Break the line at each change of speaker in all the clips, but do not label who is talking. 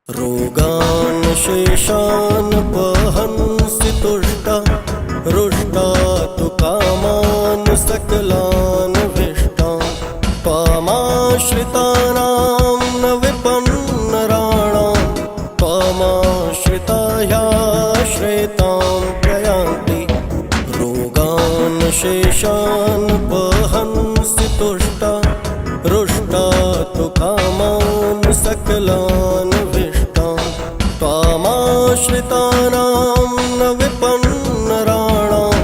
रोगान् शेषान् वहन्सि तुष्टा रुष्टा तु कामान् सकलान् विष्टान् त्वामाश्रितानां न विपन्नराणां त्वामाश्रिता ह्याश्रयतां प्रयान्ति। रोगान् शेषान् वहन्सि तुष्टा रुष्टा तु कामान् सकलान् त्वामाश्रितानां न विपन्नराणां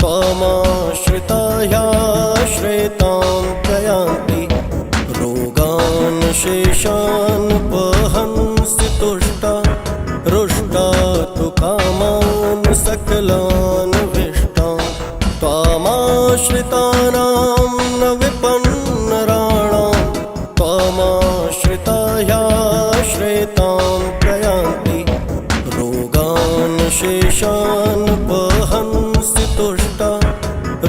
त्वामाश्रिता ह्याश्रयतां प्रयान्ति। रोगान् शेषान् वहन्सि तुष्टा रुष्टा तु कामान् सकलान् विष्टान् त्वामाश्रितानां न विपन्नराणां त्वामाश्रिता ह्याश्रयतां प्रयान्ति। रोगान् शेषान् वहन्सि तुष्टा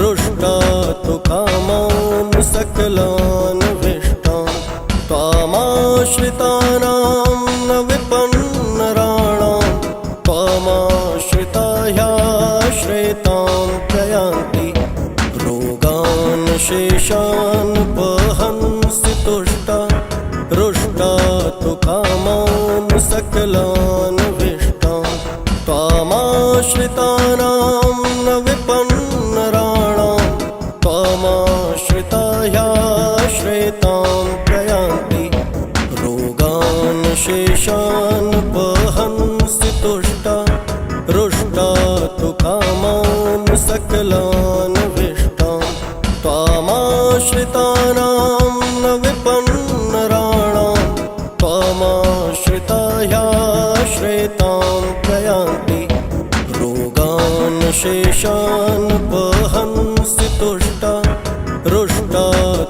रुष्टा तु कामान् सकलान् विष्टान् त्वामाश्रितानां न विपन्नराणां त्वामाश्रिता ह्याश्रयतां प्रयान्ति। रोगान् शेषान् वहन्सि तुष्टा रुष्टा तु कामान् सकलान् विष्टान् त्वामाश्रितानां न विपन्नराणां त्वामाश्रिता ह्याश्रयतां प्रयान्ति। रोगान् शेषान् वहन्सि तुष्टा रुष्टा तु कामान् सकलान् विष्टान् त्वामाश्रितानां न विपन्नराणां त्वामाश्रिता ह्याश्रयतां प्रयान्ति। रोगान् शेषान् वहन्सि तुष्टा रुष्टा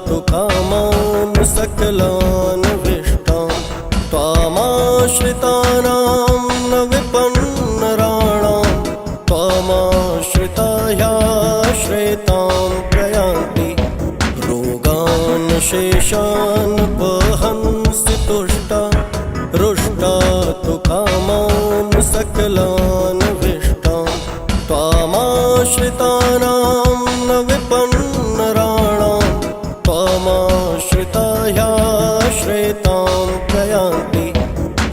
तु कामान् सकलान् विष्टान् त्वामाश्रितानां न विपन्नराणां त्वामाश्रिता ह्याश्रयतां प्रयान्ति। रोगान् शेषान् वहन्सि तुष्टा रुष्टा तु कामान् सकलान् विष्टान् त्वामाश्रितानां न विपन्नराणां त्वामाश्रिता ह्याश्रयतां प्रयान्ति।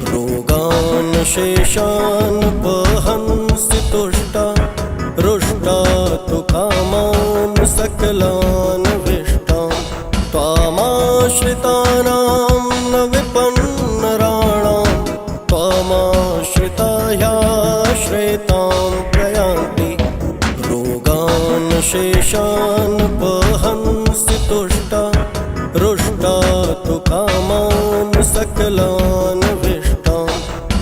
रोगान् शेषान् वहन्सि तुष्टा रुष्टा तु कामान् सकलान् विष्टान् त्वामाश्रितानां न विपन्नराणां त्वामाश्रिता ह्याश्रयतां प्रयान्ति। रोगान् शेषान् वहन्सि तुष्टा रुष्टा तु कामान् सकलान् विष्टान्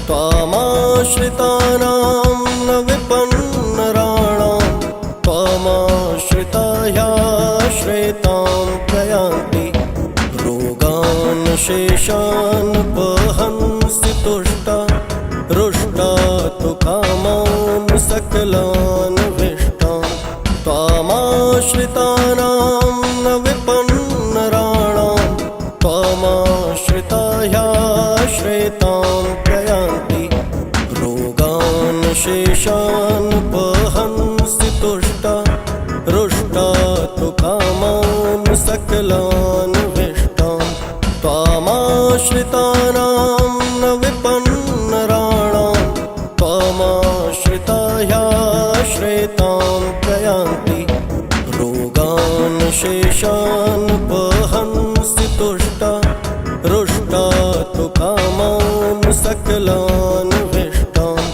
त्वामाश्रितानां न विपन्नराणां त्वामाश्रिता ह्याश्रयतां प्रयान्ति। रोगान् शेषान् वहन्सि तुष्टा रुष्टा तु कामान् सकलान् विष्टान् त्वामाश्रितानां न विपन्नराणां त्वामाश्रिता ह्याश्रयतां प्रयान्ति। रोगान् शेषान् वहन्सि तुष्टा रुष्टा तु कामान् सकलान् विष्टान् त्वामाश्रितानां न विपन्नराणां त्वामाश्रिता ह्याश्रयतां प्रयान्ति। रोगान् शेषान् वहन्सि तुष्टा रुष्टा तु कामान् सकलान् विष्टान्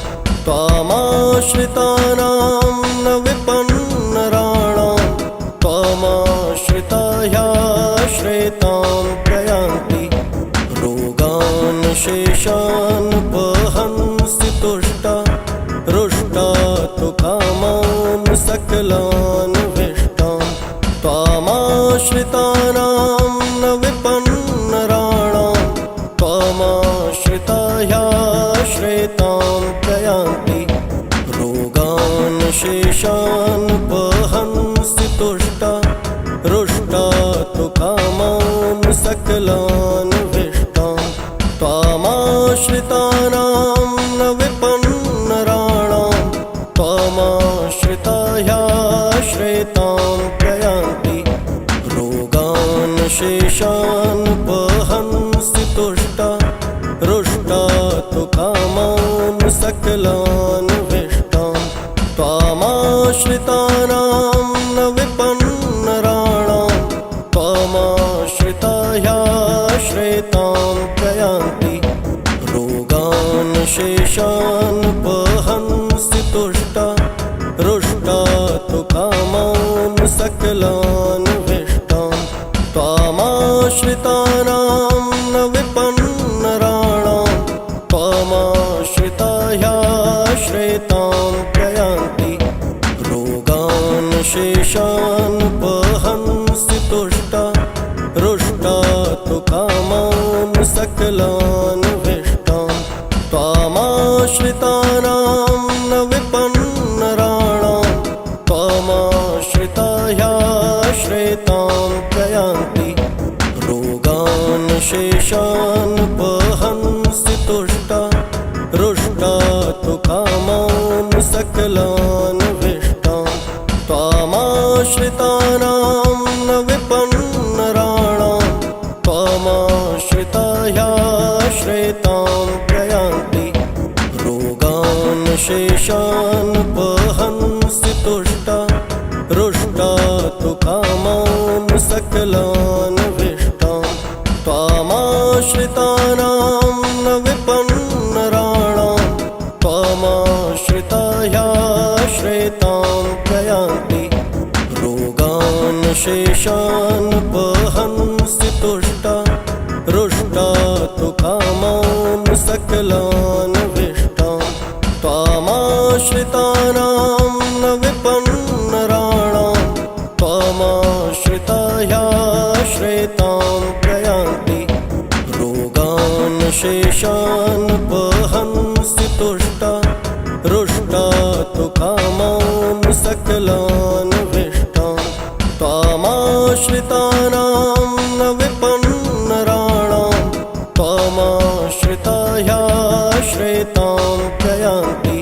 त्वामाश्रितानां न विपन्नराणां त्वामाश्रिता ह्याश्रयतां प्रयान्ति। रोगान् शेषान् वहन्सि तुष्टा रुष्टा तु कामान् सकलान् विष्टान् त्वामाश्रितानां न विपन्नराणां त्वामाश्रिता ह्याश्रयतां प्रयान्ति। रोगान् शेषान् वहन्सि तुष्टा रुष्टा तु कामान् सकलान् विष्टान् त्वामाश्रिता न विपन्नराणां त्वामाश्रिता ह्याश्रयतां प्रयान्ति रोगान् शेषानुपहंसि तुष्टा रुष्टा तु कामान् सकलान् विष्टां त्वामाश्रितानां न विपन्नराणां त्वामाश्रिता ह्याश्रयतां प्रयान्ति रोगान् शेषानुपहंसि तुष्टा रुष्टा तु कामान् सकलान् विष्टां त्वामाश्रितानां न विपन्नराणां त्वामाश्रिता ह्याश्रयतां प्रयान्ति रोगान् शेषानुपहंसि तुष्टा रुष्टा तु कामान् सकलान् विष्टां त्वामाश्रितानां न विपन्नराणां त्वामाश्रिता ह्याश्रयतां प्रयान्ति रोगान् शेषानुपहंसि तुष्टा रुष्टा तु कामान् सकलान् विष्टां त्वामाश्रितानां न विपन्नराणां त्वामाश्रिता ह्याश्रयतां प्रयान्ति रोगान् शेषानुपहंसि तुष्टा रुष्टा तु कामान् सकलान् विष्टां त्वामाश्रितानां न विपन्नराणां त्वामाश्रिता ह्याश्रयतां प्रयान्ति रोगान् शेषानुपहंसि तुष्टा रुष्टा तु कामान् सकलान् विष्टां त्वामाश्रितानां न विपन्नराणां त्वामाश्रिता ह्याश्रयतां प्रयान्ति रोगान् शेषानुपहंसि तुष्टा रुष्टा तु कामान् सकलान् विष्टां त्वामाश्रितानां न विपन्नराणां त्वामाश्रिता ह्याश्रयतां प्रयान्ति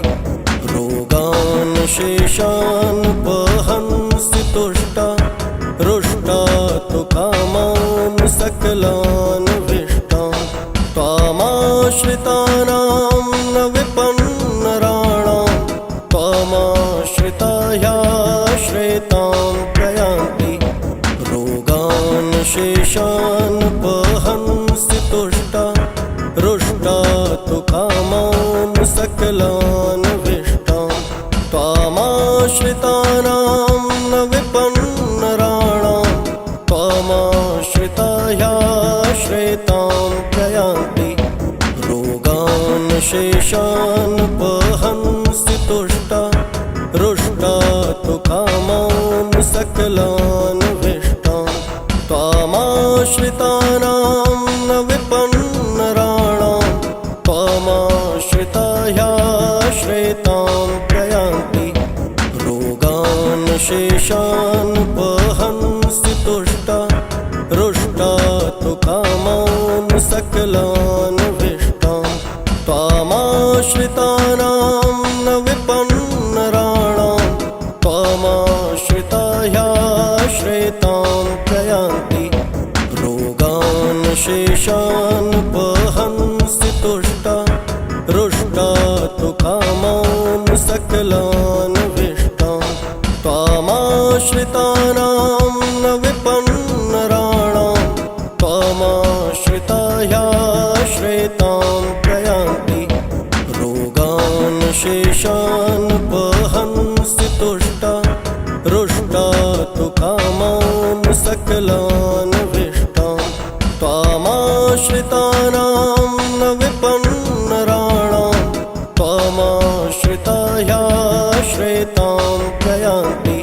रोगान् शेषानुपहंसि तुष्टा रुष्टा तु कामान् सकलान् विष्टां त्वामाश्रितानां न विपन्नराणां त्वामाश्रिता ह्याश्रयतां प्रयान्ति रोगान् शेषानुपहंसि तुष्टा रुष्टा तु कामान् सकलान् विष्टां त्वामाश्रितानां न विपन्नराणां त्वामाश्रिता ह्याश्रयतां प्रयान्ति रोगान् शेषानुपहंसि तुष्टा रुष्टा तु कामान् सकलान् विष्टां त्वामाश्रितानां न विपन्नराणां त्वामाश्रिता ह्याश्रयतां प्रयान्ति रोगान् शेषानुपहंसि तुष्टा रुष्टा तु कामान् सकलान् विष्टां त्वामाश्रितानां न विपन्नराणां त्वामाश्रिता ह्याश्रयतां प्रयान्ति रोगान् शेषानुपहंसि तुष्टा रुष्टा तु कामान् सकलान् विष्टां त्वामाश्रितानां न विपन्नराणां त्वामाश्रिता ह्याश्रयतां प्रयान्ति रोगान् शेषानुपहंसि तुष्टा रुष्टा तु कामान् सकलान् विष्टां त्वामाश्रितानां न विपन्नराणां त्वामाश्रिता ह्याश्रयतां प्रयान्ति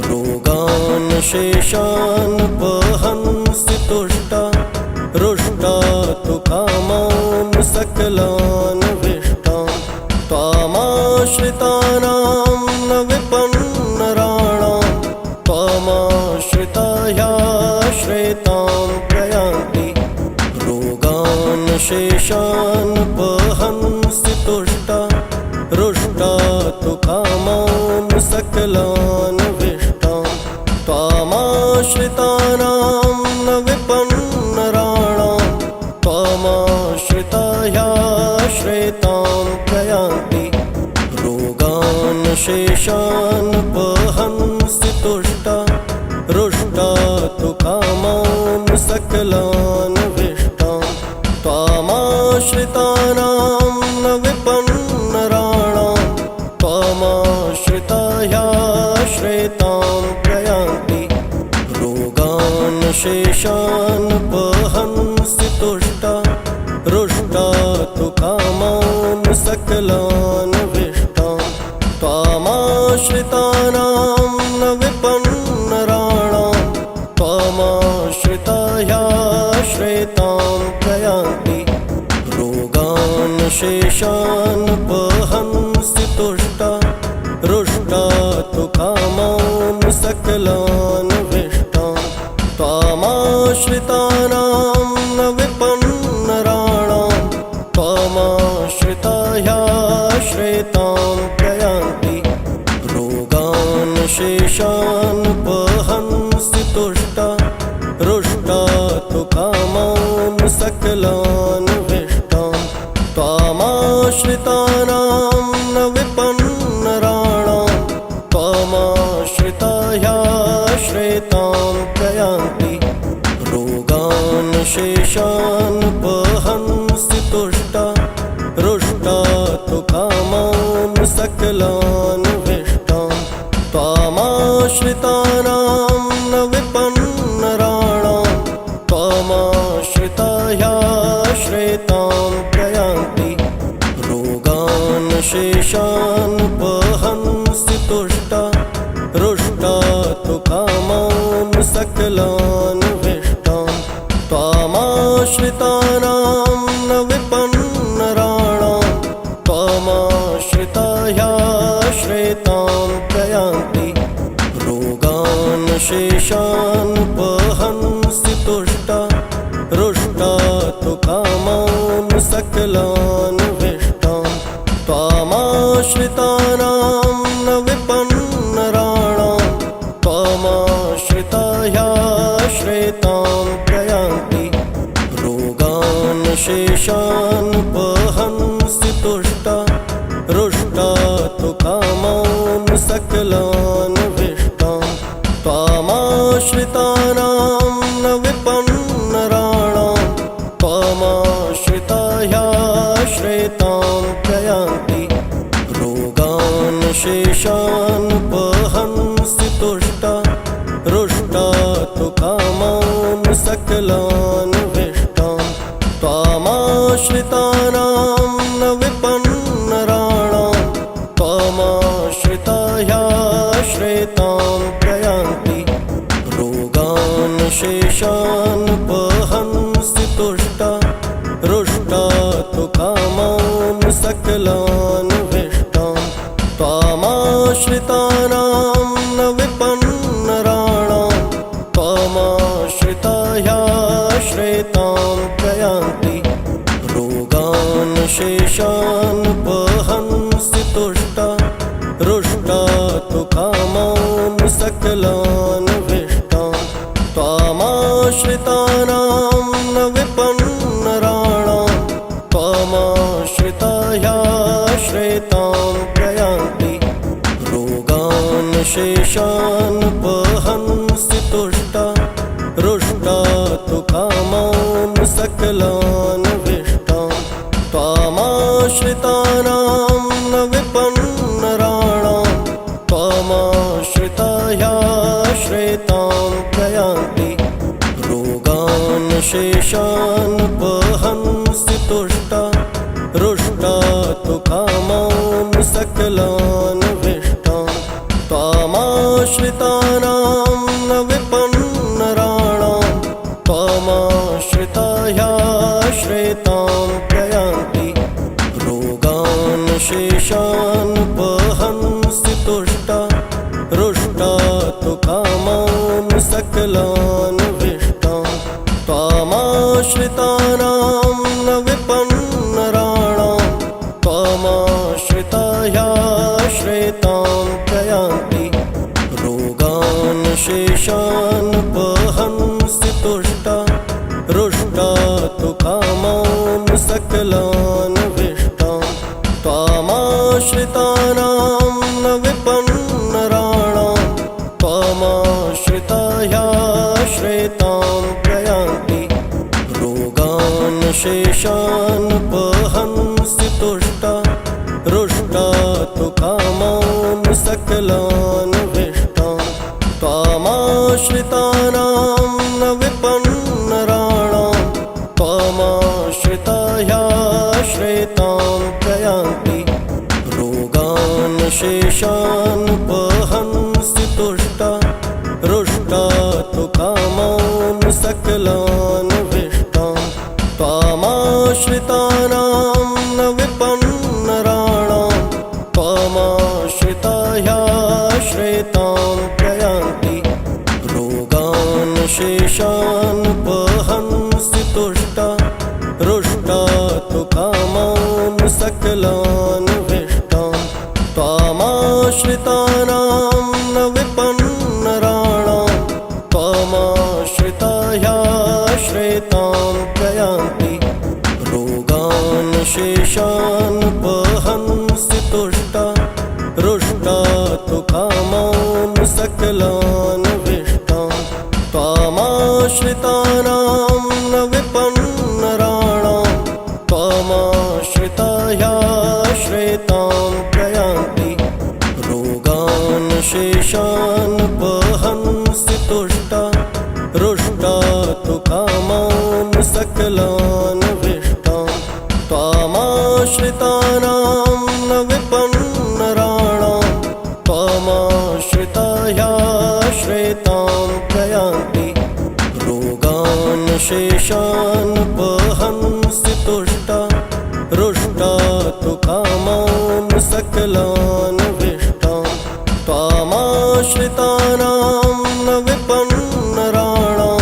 रोगान् शेषानुपहंसि तुष्टा रुष्टा तु कामान् सकलान् विष्टां त्वामाश्रितानां सकलान्विष्टां त्वामाश्रितानां न विपन्नराणां त्वामाश्रिता ह्याश्रयतां प्रयान्ति रोगान् शेषान् वहन्सि तुष्टा रुष्टा तु कामान् सकलान्विष्टां त्वामाश्रितानां न विपन्नराणां त्वामाश्रिता ह्याश्रयतां प्रयान्ति रोगान् शेषान् वहन्सि तुष्टा रुष्टा तु कामान् सकलान्विष्टां त्वामाश्रितानां न विपन्नराणां त्वामाश्रिता ह्याश्रयतां प्रयान्ति रोगान् शेषान् वहन्सि तुष्टा रुष्टा तु कामान् सकलान्विष्टां त्वामाश्रितानां न विपन्नराणां त्वामाश्रिता ह्याश्रयतां प्रयान्ति रोगान् शेषान् वहन्सि तुष्टा रुष्टा तु कामान् सकलान्विष्टां त्वामाश्रितानां न विपन्नराणां त्वामाश्रिता ह्याश्रयतां प्रयान्ति रोगान् शेषान् वहन्सि तुष्टा रुष्टा तु कामान् सकलान्विष्टां त्वामाश्रितानां न विपन्नराणां त्वामाश्रिता ह्याश्रयतां प्रयान्ति रोगान् शेषान् वहन्सि तुष्टा रुष्टा तु कामान् सकलान्विष्टां त्वामाश्रितानां न विपन्नराणां त्वामाश्रिता ह्याश्रयतां प्रयान्ति रोगान् शेषान् वहन्सि तुष्टा रुष्टा तु कामान् सकलान्विष्टां त्वामाश्रितानां न विपन्नराणां त्वामाश्रिता ह्याश्रयतां प्रयान्ति रोगान् शेषान् वहन्सि तुष्टा रुष्टा तु कामान् सकलान्विष्टां त्वामाश्रितानां न विपन्नराणां त्वामाश्रिता ह्याश्रयतां प्रयान्ति रोगान् शेषान् वहन्सि तुष्टा रुष्टा तु कामान् सकलान्विष्टां त्वामाश्रितानां न विपन्नराणां त्वामाश्रिता ह्याश्रयतां प्रयान्ति रोगान् शेषान् वहन्सि तुष्टा रुष्टा तु कामान् सकलान्विष्टां त्वामाश्रितानां न विपन्नराणां त्वामाश्रिता ह्याश्रयतां प्रयान्ति रोगान् शेषान् वहन्सि तुष्टा रुष्टा तु कामान् सकलान्विष्टां त्वामाश्रितानां न विपन्नराणां त्वामाश्रिता ह्याश्रयतां प्रयान्ति रोगान् शेषान् वहन्सि तुष्टा रुष्टा तु कामान् सकलान्विष्टां त्वामाश्रितानां न विपन्नराणां त्वामाश्रिता ह्याश्रयतां प्रयान्ति रोगान् शेषान् वहन्सि तुष्टा रुष्टा तु कामान् सकलान्विष्टां त्वामाश्रितानां न विपन्नराणां त्वामाश्रिता ह्याश्रयतां प्रयान्ति रोगान् शेषान् वहन्सि तुष्टा रुष्टा तु कामान् सकलान्विष्टां त्वामाश्रितानां न विपन्नराणां त्वामाश्रिता ह्याश्रयतां प्रयान्ति प्रयान्ति रोगान् शेषानुपहन्सि तुष्टा रुष्टा तु कामान् सकलान् विष्टान् त्वामाश्रितानां न विपन्नराणां त्वामाश्रिता ह्याश्रयतां प्रयान्ति रोगान् शेषानुपहन्सि तुष्टा रुष्टा तु कामान् सकलान् विष्टान् त्वामाश्रितानां न विपन्नराणां त्वामाश्रिता ह्याश्रयतां प्रयान्ति रोगान् शेषानुपहन्सि तुष्टा रुष्टा तु कामान् सकलान् विष्टान् त्वामाश्रितानां न विपन्नराणां त्वामाश्रिता ह्याश्रयतां प्रयान्ति रोगान् शेषानुपहन्सि तुष्टा रुष्टा तु कामान् सकलान् विष्टान् त्वामाश्रितानां न विपन्नराणां त्वामाश्रिता ह्याश्रयतां प्रयान्ति रोगान् शेषानुपहन्सि तुष्टा रुष्टा तु कामान् सकलान् विष्टान् त्वामाश्रितानां न विपन्नराणां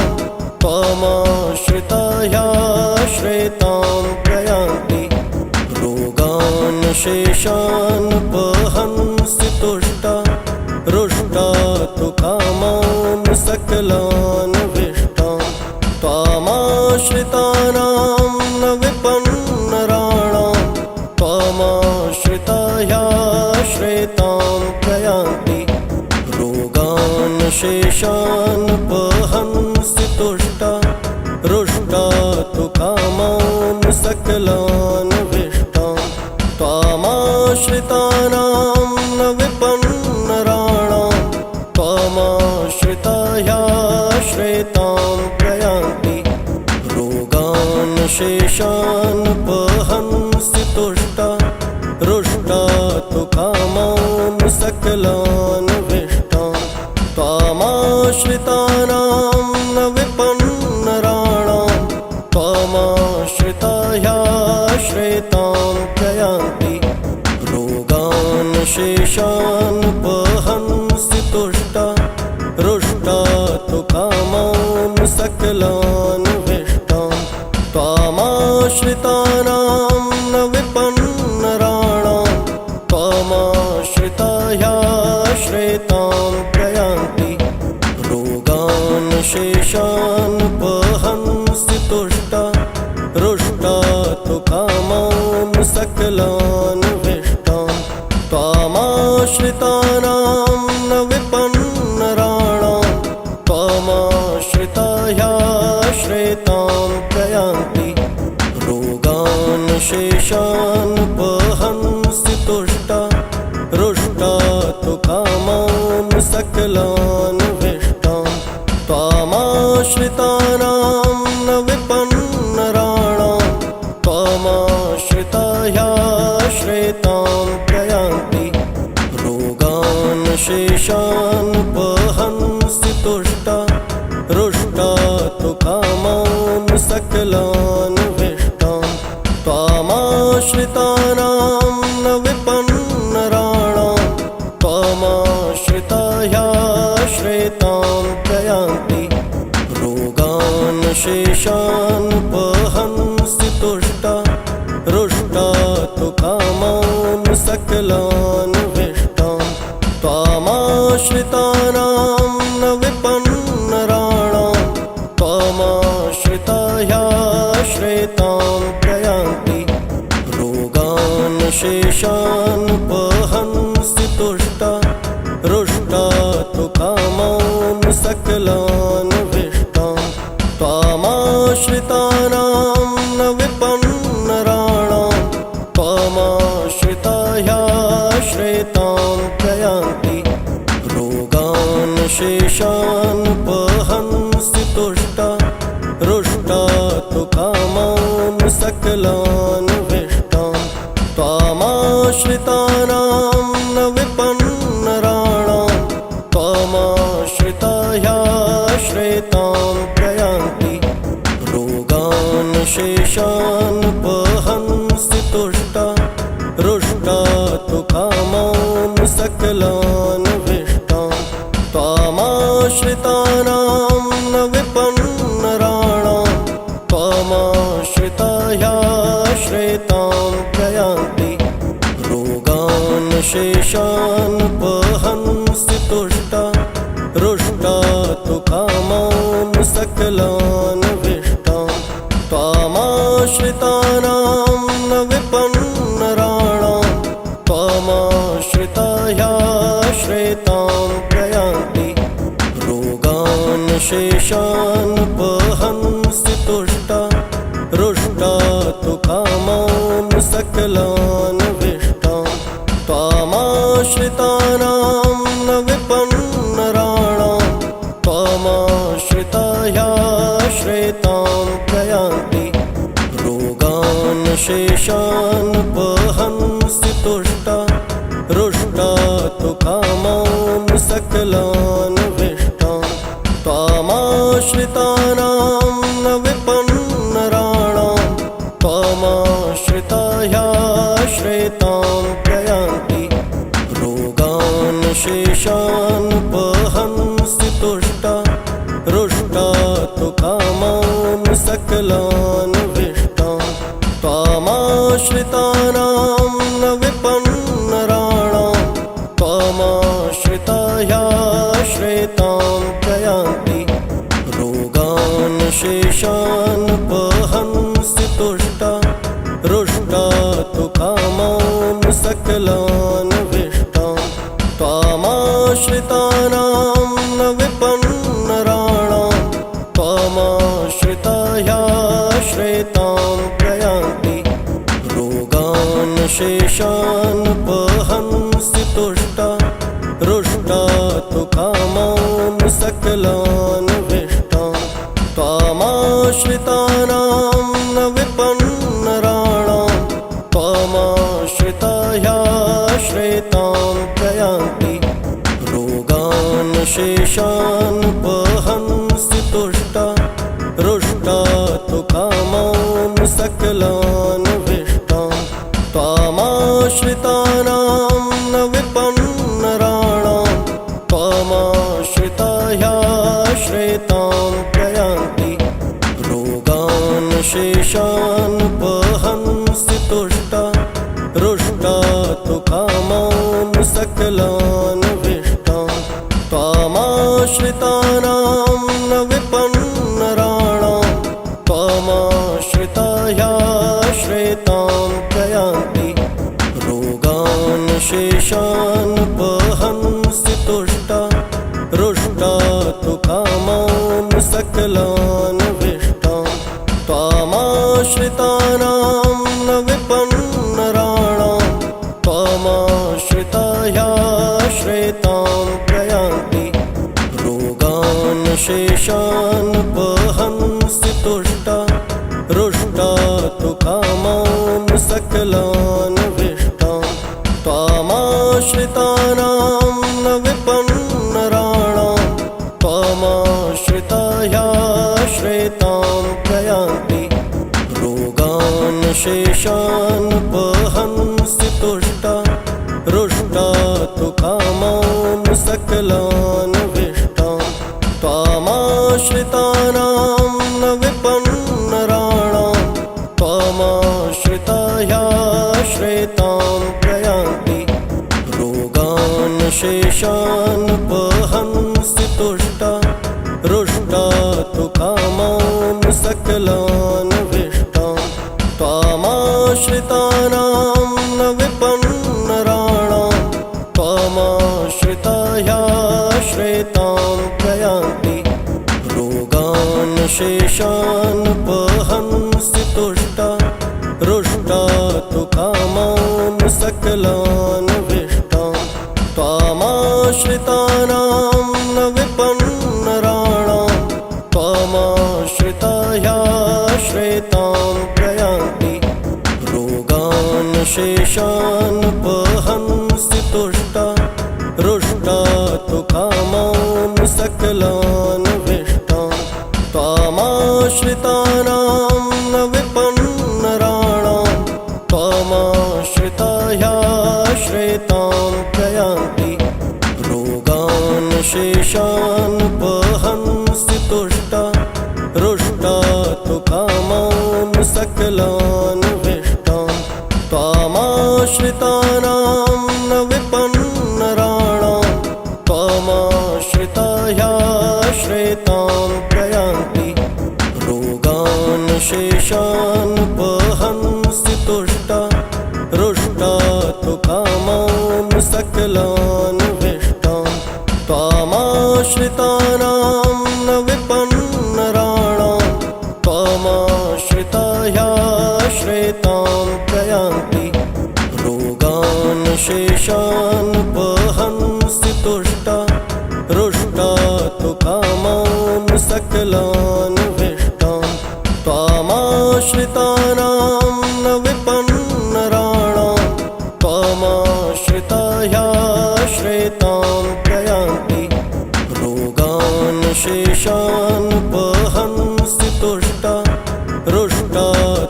त्वामाश्रिता ह्याश्रयतां प्रयान्ति रोगान् शेषानुपहन्सि तुष्टा रुष्टा तु कामान् सकलान् विष्टान् त्वामाश्रितानां न विपन्नराणां त्वामाश्रिता ह्याश्रयतां प्रयान्ति रोगान् शेषानुपहन्सि तुष्टा रुष्टा तु कामान् सकलान् विष्टान् त्वामाश्रितानां न विपन्नराणां त्वामाश्रिता ह्याश्रयतां प्रयान्ति रोगान् शेषानुपहन्सि तुष्टा रुष्टा तु कामान् सकलान् विष्टान् त्वामाश्रितानां न विपन्नराणां त्वामाश्रिता ह्याश्रयतां प्रयान्ति रोगान् शेषानुपहन्सि तुष्टा रुष्टा तु कामान् सकलान् विष्टान् त्वामाश्रितानां न विपन्नराणां त्वामाश्रिता ह्याश्रयतां प्रयान्ति रोगान् शेषानुपहन्सि तुष्टा रुष्टा तु कामान् सकलान् विष्टान् त्वामाश्रितानां न विपन्नराणां त्वामाश्रिता ह्याश्रयतां प्रयान्ति रोगान् शेषानुपहन्सि तुष्टा रुष्टा तु कामान् सकलान् विष्टान् त्वामाश्रितानां न विपन्नराणां त्वामाश्रिता ह्याश्रयतां प्रयान्ति रोगान् शेषानुपहन्सि तुष्टा रुष्टा तु कामान् सकलान् विष्टान् त्वामाश्रितानां न विपन्नराणां त्वामाश्रिता ह्याश्रयतां प्रयान्ति रोगान् शेषानुपहन्सि तुष्टा रुष्टा तु कामान् सकलान् विष्टान् त्वामाश्रितानां न विपन्नराणां त्वामाश्रिता ह्याश्रयतां प्रयान्ति रोगान् शेषानुपहन्सि तुष्टा रुष्टा तु कामान् सकलान् विष्टान् त्वामाश्रितानां न विपन्नराणां त्वामाश्रिता ह्याश्रयतां प्रयान्ति रोगान् शेषानुपहन्सि तुष्टा रुष्टा तु कामान् सकलान् विष्टान् त्वामाश्रितानां न विपन्नराणां त्वामाश्रिता ह्याश्रयतां प्रयान्ति रोगान् शेषानुपहंसि तुष्टा रुष्टा तु कामान् सकलान् विष्टां त्वामाश्रितानां न विपन्नराणां त्वामाश्रिता ह्याश्रयतां प्रयान्ति रोगान् शेषानुपहंसि तुष्टा रुष्टा तु कामान् सकलान् विष्टां त्वामाश्रितानां न विपन्नराणां त्वामाश्रिता ह्याश्रयतां प्रयान्ति रोगान् शेषानुपहंसि तुष्टा रुष्टा तु कामान् सकलान् विष्टां त्वामाश्रितानां न विपन्नराणां त्वामाश्रिता ह्याश्रयतां प्रयान्ति रोगान् शेषानुपहंसि तुष्टा रुष्टा तु कामान् सकलान् विष्टां त्वामाश्रितानां न विपन्नराणां त्वामाश्रिता ह्याश्रयतां प्रयान्ति रोगान् शेषानुपहंसि तुष्टा रुष्टा तु कामान् सकलान् विष्टां त्वामाश्रितानां न विपन्नराणां त्वामाश्रिता ह्याश्रयतां प्रयान्ति रोगान् शेषानुपहंसि तुष्टा रुष्टा तु कामान् सकलान् विष्टां त्वामाश्रितानां न विपन्नराणां त्वामाश्रिता ह्याश्रयतां प्रयान्ति रोगान् शेषानुपहंसि तुष्टा रुष्टा तु कामान् सकलान् विष्टां त्वामाश्रितानां न विपन्नराणां त्वामाश्रिता ह्याश्रयतां प्रयान्ति रोगान् शेषानुपहंसि तुष्टा रुष्टा तु कामान् सकलान् विष्टां त्वामाश्रितानां न विपन्नराणां त्वामाश्रिता ह्याश्रयतां प्रयान्ति रोगान् शेषानुपहंसि तुष्टा रुष्टा तु कामान् सकलान् विष्टां त्वामाश्रितानां न विपन्नराणां त्वामाश्रिता ह्याश्रयतां प्रयान्ति रोगान् शेषानुपहंसि तुष्टा रुष्टा तु कामान् सकलान् विष्टां त्वामाश्रितानां न विपन्नराणां त्वामाश्रिता ह्याश्रयतां प्रयान्ति रोगान् शेषानुपहंसि तुष्टा रुष्टा तु कामान् सकलान् विष्टां त्वामाश्रितानां न विपन्नराणां त्वामाश्रिता ह्याश्रयतां प्रयान्ति रोगान् शेषानुपहंसि तुष्टा रुष्टा तु कामान् सकलान् विष्टां त्वामाश्रितानां न विपन्नराणां त्वामाश्रिता ह्याश्रयतां प्रयान्ति रोगान् शेषानुपहंसि तुष्टा रुष्टा तु कामान् सकलान् विष्टां त्वामाश्रितानां न विपन्नराणां त्वामाश्रिता ह्याश्रयतां प्रयान्ति रोगान् शेषानुपहंसि तुष्टा रुष्टा तु कामान् सकलान् विष्टां त्वामाश्रितानां न विपन्नराणां त्वामाश्रिता ह्याश्रयतां प्रयान्ति रोगान् शेषानुपहंसि शेषानुपहंसि तुष्टा रुष्टा तु कामान् सकलान् विष्टान् त्वामाश्रितानां न विपन्नराणां त्वामाश्रितायाश्रितां प्रयान्ति रोगान् शेषानुपहंसि तुष्टा रुष्टा तु कामान् सकलान् विष्टान् त्वामाश्रितानां न विपन्नराणां त्वामाश्रितायाश्रितां प्रयान्ति रोगान् शेषानुपहंसि तुष्टा रुष्टा तु कामान् सकलान् विष्टान् त्वामाश्रितानां न विपन्नराणां त्वामाश्रितायाश्रितां प्रयान्ति रोगान् शेषानुपहंसि तुष्टा रुष्टा तु कामान् सकलान् विष्टान् त्वामाश्रितानां न विपन्नराणां त्वामाश्रितायाश्रितां प्रयान्ति रोगान् शेषानुपहंसि तुष्टा रुष्टा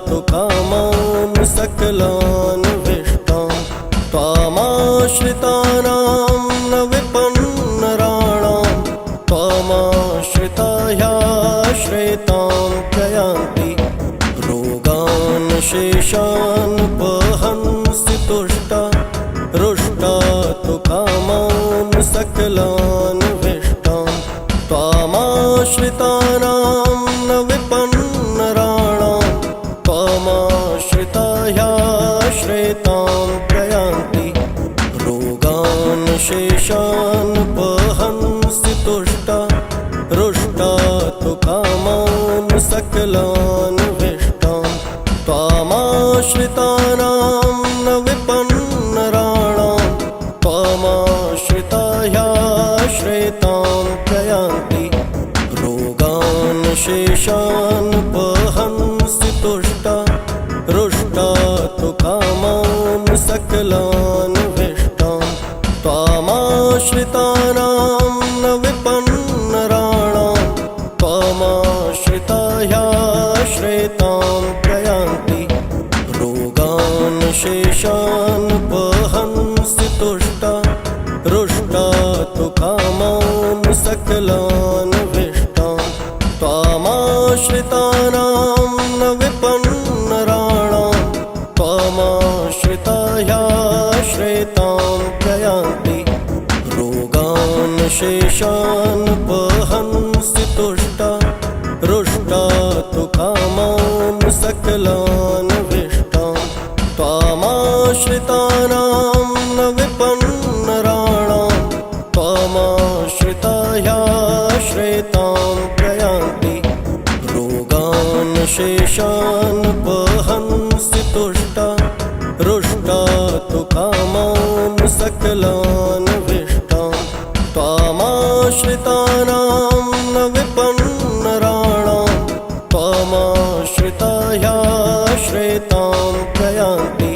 तु कामान् सकलान् विष्टान् त्वामाश्रितानां न विपन्नराणां त्वामाश्रितायाश्रितां प्रयान्ति रोगान् शेषानुपहंसि तुष्टा रुष्टा तु कामान् सकलान् विष्टान् त्वामाश्रितानां न विपन्नराणां त्वामाश्रितायाश्रितां प्रयान्ति रोगान् शेषानुपहंसि तुष्टा रुष्टा तु कामान् सकलान् विष्टान् त्वामाश्रितानां न विपन्नराणां त्वामाश्रितायाश्रितां प्रयान्ति रोगान् शेषानुपहंसि तुष्टा रुष्टा तु कामान् सकलान् विष्टान् त्वामाश्रितानां न विपन्नराणां त्वामाश्रितायाश्रितां प्रयान्ति रोगान् शेषानुपहंसि तुष्टा रुष्टा तु कामान् सकलान् विष्टान् त्वामाश्रितानां न विपन्नराणां त्वामाश्रितायाश्रितां प्रयान्ति रोगान् शेषानुपहंसि तुष्टा रुष्टा तु कामान् सकलान् विष्टान् त्वामाश्रितानां न विपन्नराणां त्वामाश्रितायाश्रितां प्रयान्ति रोगान् शेषानुपहंसि तुष्टा रुष्टा तु कामान् सकलान् विष्टान् त्वामाश्रितानां न विपन्नराणां त्वामाश्रितायाश्रितां प्रयान्ति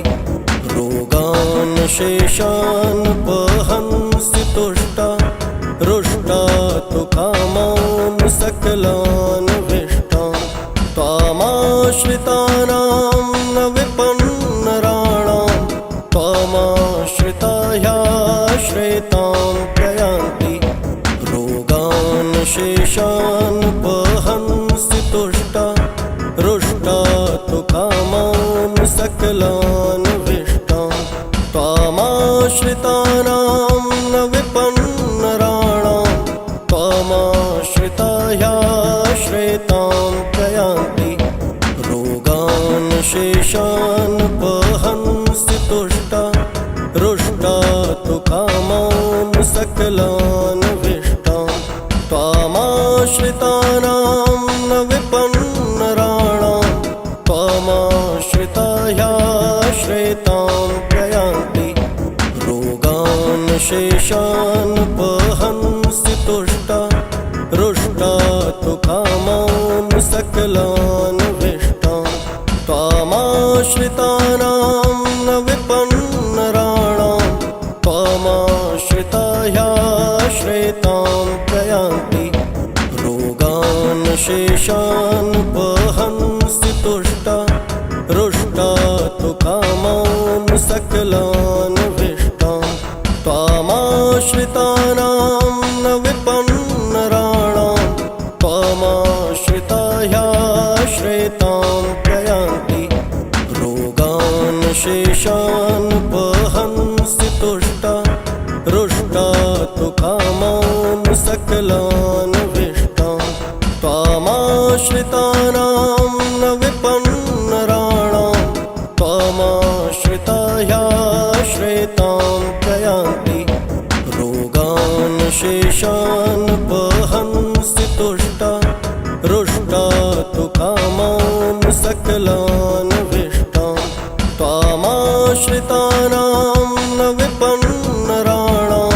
रोगान् शेषानुपहंसि तुष्टा रुष्टा तु कामान् सकलान् विष्टान् त्वामाश्रितानां न विपन्नराणां त्वामाश्रितायाश्रितां प्रयान्ति रोगान् शेषानुपहंसि तुष्टा रुष्टा तु कामान् सकलान् विष्टान् त्वामाश्रितानां न विपन्नराणां त्वामाश्रितायाश्रितां प्रयान्ति रोगान् शेषानुपहंसि तुष्टा रुष्टा तु कामान् सकलान् विष्टान् त्वामाश्रितानां न विपन्नराणां त्वामाश्रितायाश्रितां प्रयान्ति रोगान् शेषानुपहंसि तुष्टा रुष्टा तु कामान् सकलान् विष्टान् त्वामाश्रितानां न विपन्नराणां शेषानुपहंसि तुष्टा रुष्टा तु कामान् सकलान् विष्टान् त्वामाश्रितानां न विपन्नराणां त्वामाश्रिता ह्याश्रयतां प्रयान्ति रोगान् शेषानुपहंसि तुष्टा रुष्टा तु कामान् सकलान् विष्टान् त्वामाश्रितानां न विपन्नराणां त्वामाश्रिता ह्याश्रयतां प्रयान्ति रोगान् शेषानुपहंसि तुष्टा रुष्टा तु कामान् सकलान् विष्टान् त्वामाश्रितानां न विपन्नराणां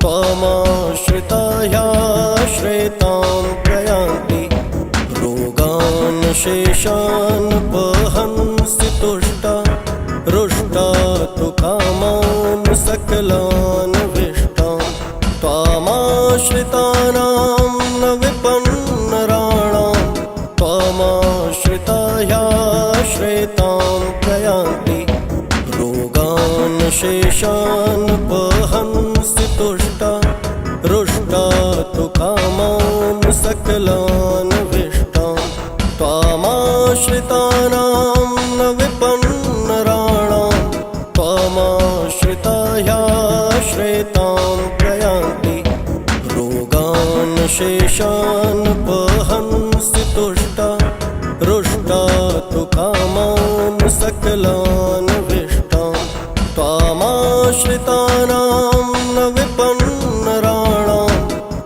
त्वामाश्रिता ह्याश्रयतां प्रयान्ति रोगान् शेषानुपहंसि तुष्टा रुष्टा तु कामान् सकलान् विष्टान् त्वामाश्रितानां न विपन्नराणां त्वामाश्रिता ह्याश्रयतां प्रयान्ति रोगान् शेषानुपहंसि तुष्टा रुष्टा तु कामान् सकलान् विष्टान् त्वामाश्रितानां न विपन्नराणां त्वामाश्रिता ह्याश्रयतां प्रयान्ति रोगान् शेषानुपहंसि तुष्टा रुष्टा तु कामान् सकलान् विष्टान् त्वामाश्रितानां न विपन्नराणां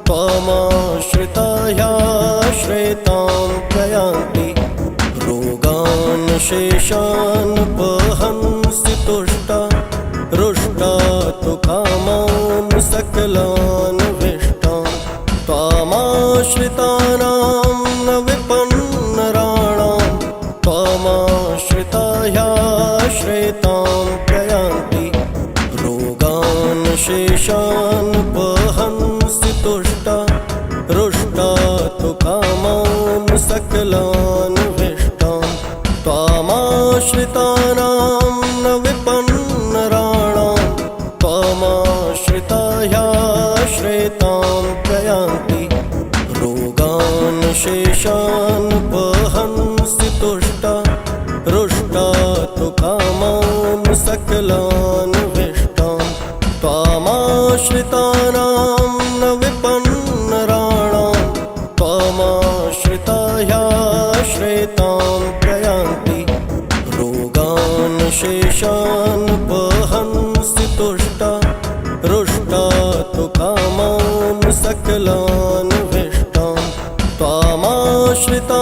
त्वामाश्रिता ह्याश्रयतां प्रयान्ति रोगान् शेषानुपहंसि तुष्टा रुष्टा तु कामान् सकलान् विष्टान् त्वामाश्रितानां न विपन्नराणां त्वामाश्रिता ह्याश्रयतां प्रयान्ति रोगान् शेषानुपहंसि तुष्टा रुष्टा तु कामान् सकलान् विष्टान् त्वामाश्रितानां न विपन्नराणां त्वामाश्रिता ह्याश्रयतां प्रयान्ति रोगान् शेषानुपहंसि तुष्टा रुष्टा तु कामान् सकलान् विष्टान् त्वामाश्रितानां न विपन्नराणां त्वामाश्रिता ह्याश्रयतां प्रयान्ति रोगान् शेषानुपहंसि तुष्टा रुष्टा तु कामान् सकलान् विष्टान् त्वामाश्रितानां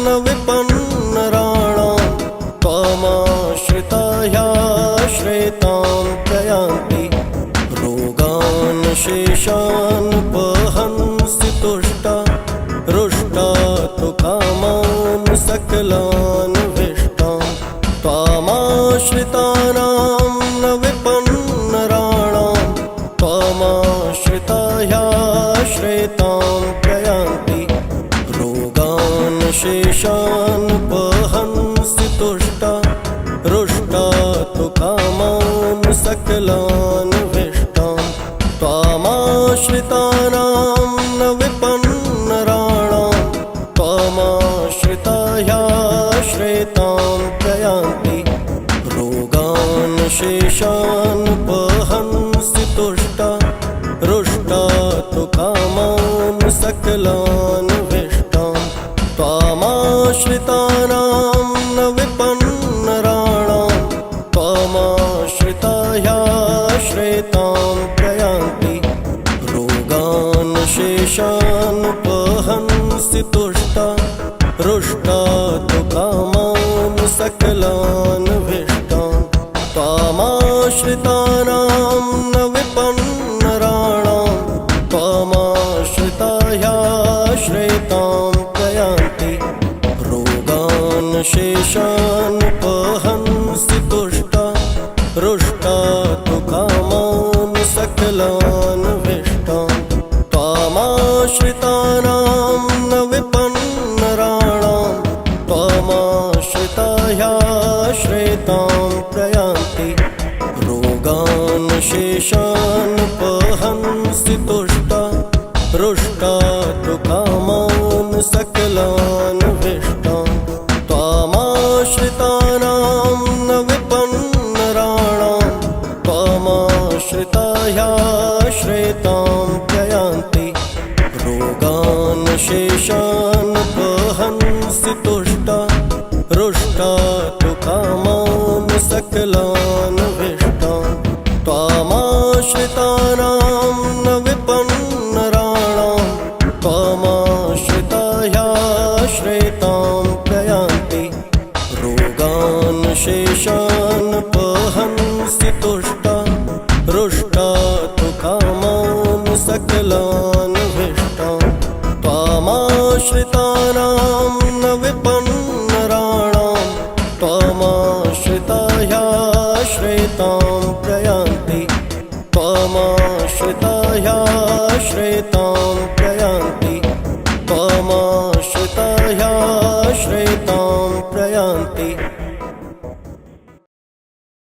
न विपन्नराणां त्वामाश्रिता ह्याश्रयतां प्रयान्ति रोगान् शेषानुपहंसि तुष्टा रुष्टा तु कामान् सकलान् विष्टान् त्वामाश्रितानां न विपन्नराणां त्वामाश्रिता ह्याश्रयतां प्रयान्ति रोगान् शेषानुपहंसि तुष्टा रुष्टा तु कामान् सकलान् विष्टान् त्वामाश्रितानां न विपन्नराणां त्वामाश्रिता ह्याश्रयतां प्रयान्ति रोगान् शेषानुपहंसि तुष्टा रुष्टा तु कामान् सकलान् विष्टान् त्वामाश्रितानां न विपन्नराणां त्वामाश्रिता ह्याश्रयतां प्रयान्ति रोगान् शेषानुपहंसि तुष्टा रुष्टा तु कामान् सकलान् विष्टान् त्वामाश्रितानां न विपन्नराणां त्वामाश्रिता ह्याश्रयतां प्रयान्ति रोगान् शेषानुपहंसि तुष्टा रुष्टा तु कामान् सकलान् विष्टान् त्वामाश्रितानां न शेषानुपहंसि तुष्टा रुष्टा तु कामान् सकलान् विष्टान् त्वामाश्रितानां न विपन्नराणां त्वामाश्रिता ह्याश्रयतां प्रयान्ति रोगान् शेषानुपहंसि तुष्टा रुष्टा तु कामान् सकलान् विष्टान् त्वामाश्रितानां न विपन्नराणां त्वामाश्रिता ह्याश्रयतां प्रयान्ति रोगान् शेषानुपहंसि तुष्टा रुष्टा तु कामान् सकलान् विष्टान् त्वामाश्रितानां न विपन्नराणां त्वामाश्रिता ह्याश्रयतां प्रयान्ति त्वामाश्रिता ह्याश्रयतां प्रयान्ति त्वामाश्रिता ह्याश्रयतां प्रयान्ति